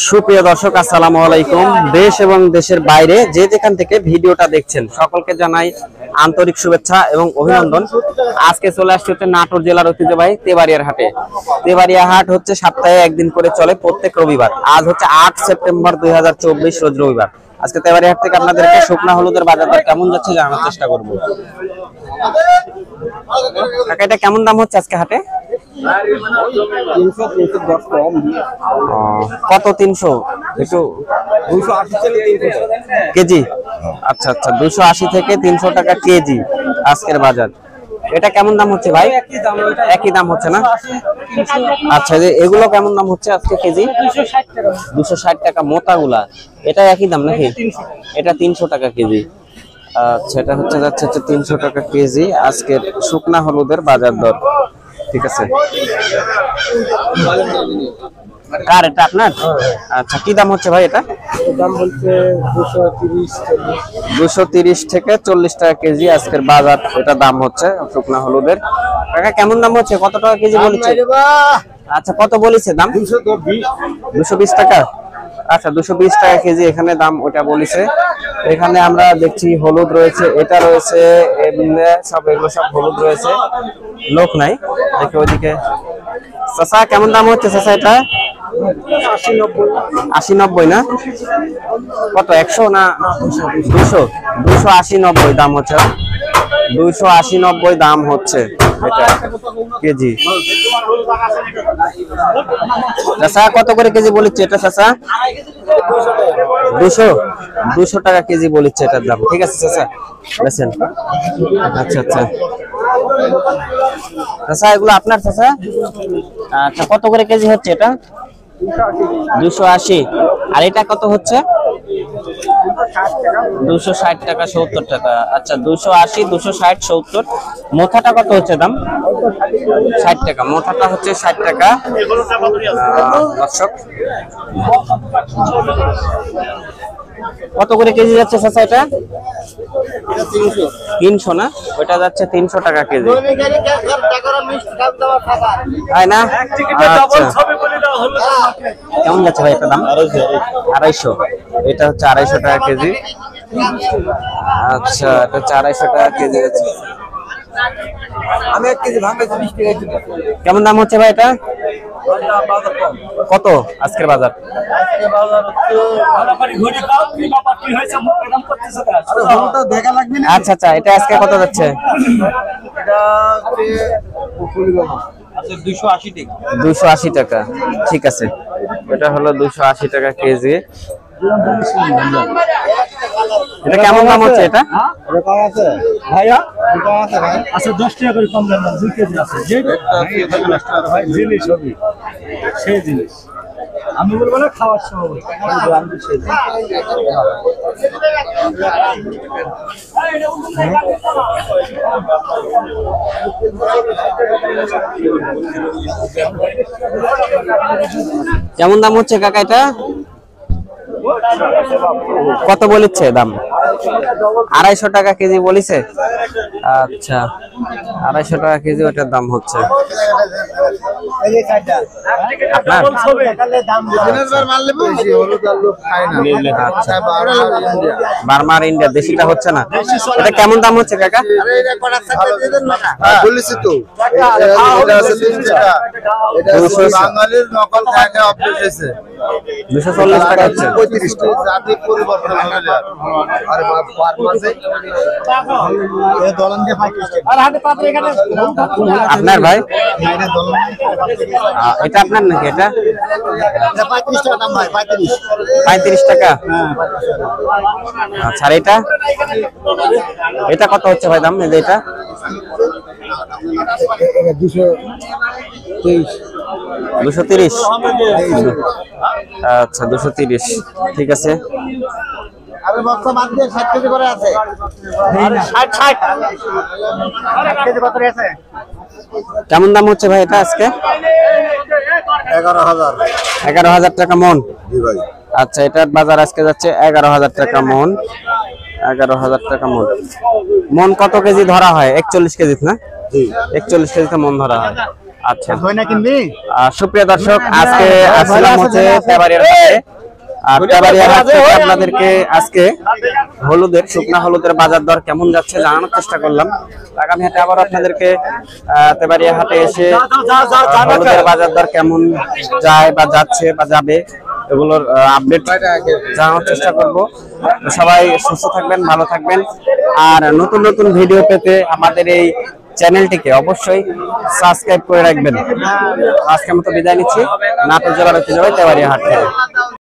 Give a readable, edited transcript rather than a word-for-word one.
সুপ্রিয় দর্শক, আসসালামু আলাইকুম। দেশ এবং দেশের বাইরে যে যেখান থেকে ভিডিওটা দেখছেন সকলকে জানাই আন্তরিক শুভেচ্ছা এবং অভিনন্দন। আজকে চলে আসছে নাটোর জেলার ঐতিহ্যবাহী তেবাড়িয়ার হাটে। তেবাড়িয়া হাট হচ্ছে সপ্তাহে একদিন করে চলে প্রত্যেক রবিবার। আজ হচ্ছে 8 সেপ্টেম্বর 2024 রোজ রবিবার। আজকে তেবাড়িয়া হাট থেকে আপনাদেরকে শুকনা হলুদের বাজার দর কেমন যাচ্ছে জানার চেষ্টা করব। কাকা, এটা কেমন দাম হচ্ছে আজকে হাটে? কত? 300 একটু 280 কেজি। আচ্ছা আচ্ছা, 280 থেকে 300 টাকা কেজি আজকের বাজার। এটা কেমন দাম হচ্ছে ভাই? একই দাম হচ্ছে না? আচ্ছা, এগুলো কেমন দাম হচ্ছে আজকে কেজি? 260 টাকা মোটাগুলা। এটা একই দাম নাকি? এটা 300 টাকা কেজি। আচ্ছা, এটা হচ্ছে যাচ্ছে 300 টাকা কেজি আজকের শুকনা হলুদের বাজার দর। ঠিক আছে। কার এটা আপনার? আচ্ছা, কি দাম হচ্ছে ভাই? এটা দাম বলছে 230 থেকে 40 টাকা কেজি আজকের বাজার। এটা দাম হচ্ছে শুকনা হলুদের। কাকা, কেমন দাম হচ্ছে? কত টাকা কেজি বলেছে? আচ্ছা, কত বলেছে দাম? 220 টাকা। আচ্ছা, 220 টাকা কেজি এখানে দাম ওটা বলেছে। এখানে আমরা দেখছি হলুদ রয়েছে, এটা রয়েছে, সব এগুলো সব হলুদ রয়েছে। লোক নাই দেখে ওইদিকে। চাচা, কেমন দাম হচ্ছে চাচা? এটা 80-90 না? কত, 100 না 200? 280-90 দাম হচ্ছে। 280-90 দাম হচ্ছে এটা কেজি। চাচা, কত করে কেজি বলিচ্ছে এটা চাচা? 200 টাকা কেজি বলিচ্ছে এটার দাম। ঠিক আছে চাচা, দেখেন। আচ্ছা আচ্ছা চাচা, এগুলো আপনার চাচা? আচ্ছা, কত করে কেজি হচ্ছে এটা? 280। আর এটা কত হচ্ছে? 260 টাকা, 70 টাকা। আচ্ছা, 280, 260, 70। মোথাটা কত হচ্ছে দাম? 60 টাকা। মোথাটা হচ্ছে 60 টাকা। দর্শক, কত করে কেজি যাচ্ছে চাচা এটা? 300 না? ওইটা যাচ্ছে 300 টাকা কেজি, তাই না? কেমন যাচ্ছে ভাই এটা দাম? 250। এটা হচ্ছে 250 টাকা কেজি। আচ্ছা, এটা হচ্ছে 250 টাকা কেজি যাচ্ছে। আমি 1 কেজি ভাঙাইছি 20 টাকা। কেমন দাম হচ্ছে ভাই এটা? কত আজকের বাজার? আচ্ছা আচ্ছা, এটা আজকে কত যাচ্ছে? 280 টাকা। ঠিক আছে, এটা হলো 280 টাকা কেজি। এটা কেমন দাম হচ্ছে? এটা ভাইয়া আচ্ছা 10 টাকা করে কম দাম, 2 কেজি আছে। জিনিস হবে সেই জিনিস আমি বলবো না, খাওয়ার সময় কেমন দাম হচ্ছে কাকা এটা? কত বলেছে দাম? 250 টাকা কেজি বলেছে। আচ্ছা, 250 টাকা কেজি ওটার দাম হচ্ছে আপনার? বার্মার ইন্ডিয়া দেশিটা হচ্ছে না। এটা কেমন দাম হচ্ছে কাকা? বলেছি তো 240 টাকা হচ্ছে। আপনার ভাই? এটা আপনার নাকি? এটা 35 টাকা। আচ্ছা, আর এটা কত হচ্ছে ভাই দাম? এটা 230। আচ্ছা, 230। ঠিক আছে। কেমন দাম হচ্ছে ভাই এটা আজকে? 11,000 টাকা মন। আচ্ছা, এটার বাজার আজকে যাচ্ছে 11,000 টাকা মন। 11,000 টাকা মন। মন কত কেজি ধরা হয়? 41 কেজি না? 41 কেজিতে মন ধরা হয়। আচ্ছা ধইনা কিনবি? সুপ্রিয় দর্শক, আজকে আসলাম হচ্ছে তেবাড়িয়ার হাটে। আর তেবাড়িয়ার হাট থেকে আপনাদেরকে আজকে শুকনা হলুদের বাজার দর কেমন যাচ্ছে জানানোর চেষ্টা করলাম। আগামী হাটে আবার আপনাদেরকে তেবাড়িয়া হাটে এসে হলুদের বাজার দর কেমন যায় বা যাচ্ছে বা যাবে এগুলোর আপডেট জানানোর চেষ্টা করব। সবাই সুস্থ থাকবেন, ভালো থাকবেন। আর নতুন নতুন ভিডিও পেতে আমাদের এই চ্যানেলটিকে অবশ্যই সাবস্ক্রাইব করে রাখবেন। আজকের মতো বিদায় নিচ্ছি নাটোর জেলার ঐতিহ্যবাহী তেবাড়িয়া হাট থেকে।